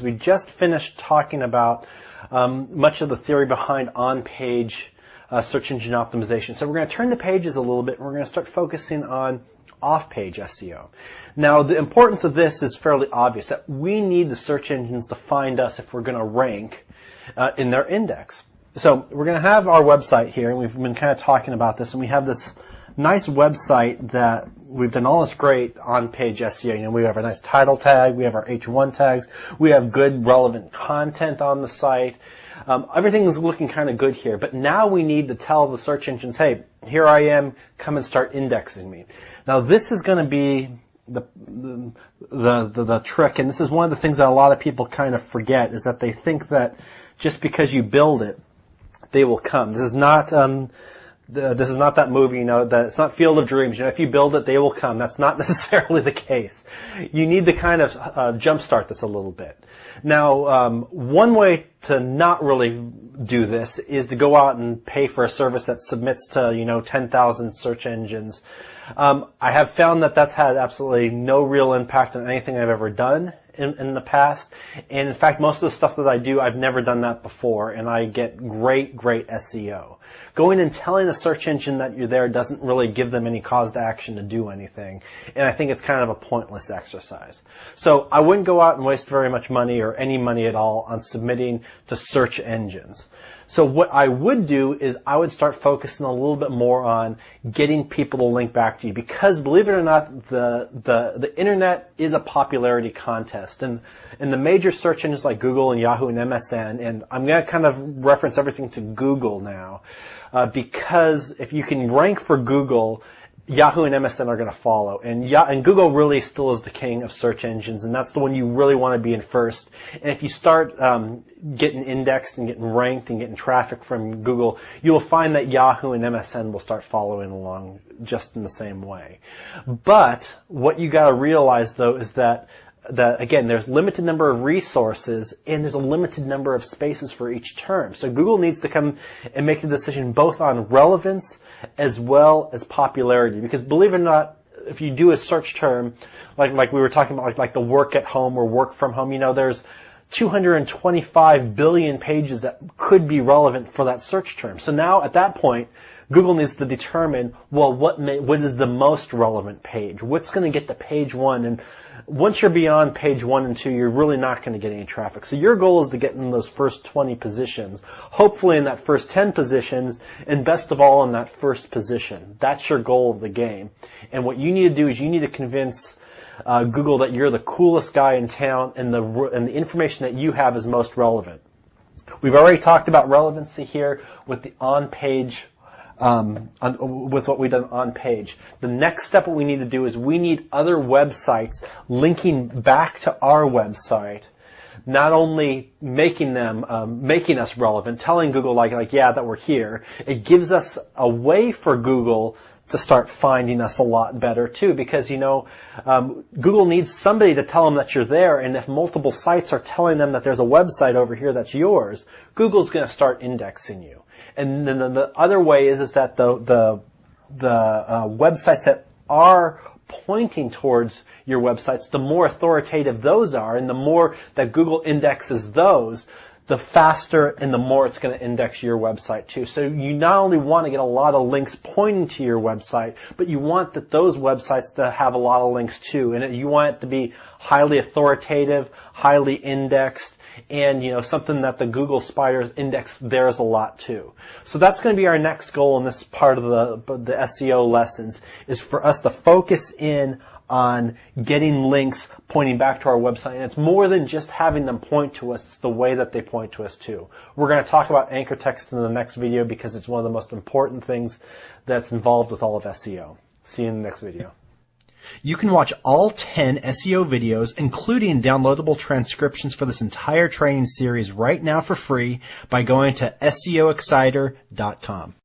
We just finished talking about much of the theory behind on-page search engine optimization. So we're going to turn the pages a little bit, and we're going to start focusing on off-page SEO. Now, the importance of this is fairly obvious, that we need the search engines to find us if we're going to rank in their index. So we're going to have our website here, and we've been kind of talking about this, and we have this nice website that we've done all this great on-page SEO. You know, we have our nice title tag, we have our H1 tags, we have good relevant content on the site. Everything is looking kind of good here, but now we need to tell the search engines, hey, here I am, come and start indexing me. Now this is going to be the trick, and this is one of the things that a lot of people kind of forget, is that they think that just because you build it, they will come. This is not that movie, you know, that it's not Field of Dreams. You know, if you build it, they will come. That's not necessarily the case. You need to kind of jumpstart this a little bit. Now, one way to not really do this is to go out and pay for a service that submits to, you know, 10,000 search engines. I have found that that's had absolutely no real impact on anything I've ever done in the past. And in fact, most of the stuff that I do, I've never done that before, and I get great SEO. Going and telling a search engine that you're there doesn't really give them any cause to action to do anything. And I think it's kind of a pointless exercise. So I wouldn't go out and waste very much money or any money at all on submitting to search engines. So what I would do is I would start focusing a little bit more on getting people to link back to you, because believe it or not, the internet is a popularity contest, and the major search engines like Google and Yahoo and MSN, and I'm going to kind of reference everything to Google now, because if you can rank for Google, Yahoo and MSN are going to follow, and Google really still is the king of search engines, and that's the one you really want to be in first. And if you start getting indexed and getting ranked and getting traffic from Google, you will find that Yahoo and MSN will start following along just in the same way. But what you got to realize, though, is that again, there's a limited number of resources and there's a limited number of spaces for each term. So Google needs to come and make the decision both on relevance as well as popularity. Because believe it or not, if you do a search term, like we were talking about, like the work at home or work from home, you know, there's 225 billion pages that could be relevant for that search term. So now at that point, Google needs to determine, well, what is the most relevant page? What's going to get to page 1? And once you're beyond page 1 and 2, you're really not going to get any traffic. So your goal is to get in those first 20 positions, hopefully in that first 10 positions, and best of all in that first position. That's your goal of the game. And what you need to do is you need to convince Google that you're the coolest guy in town, and the information that you have is most relevant. We've already talked about relevancy here with the on-page with what we've done on page. The next step what we need to do is we need other websites linking back to our website, not only making us relevant, telling Google like yeah, that we're here. It gives us a way for Google to start finding us a lot better too, because you know Google needs somebody to tell them that you're there, and if multiple sites are telling them that there's a website over here that's yours, Google's going to start indexing you. And then the other way is that the websites that are pointing towards your websites, the more authoritative those are, and the more that Google indexes those, the faster and the more it's going to index your website too. So you not only want to get a lot of links pointing to your website, but you want those websites to have a lot of links too, and you want it to be highly authoritative, highly indexed, and you know, something that the Google spiders index theirs a lot too. So that's going to be our next goal in this part of the SEO lessons, is for us to focus in on getting links pointing back to our website. And it's more than just having them point to us, it's the way that they point to us too. We're going to talk about anchor text in the next video because it's one of the most important things that's involved with all of SEO. See you in the next video. You can watch all 10 SEO videos, including downloadable transcriptions for this entire training series right now for free by going to SEOexciter.com.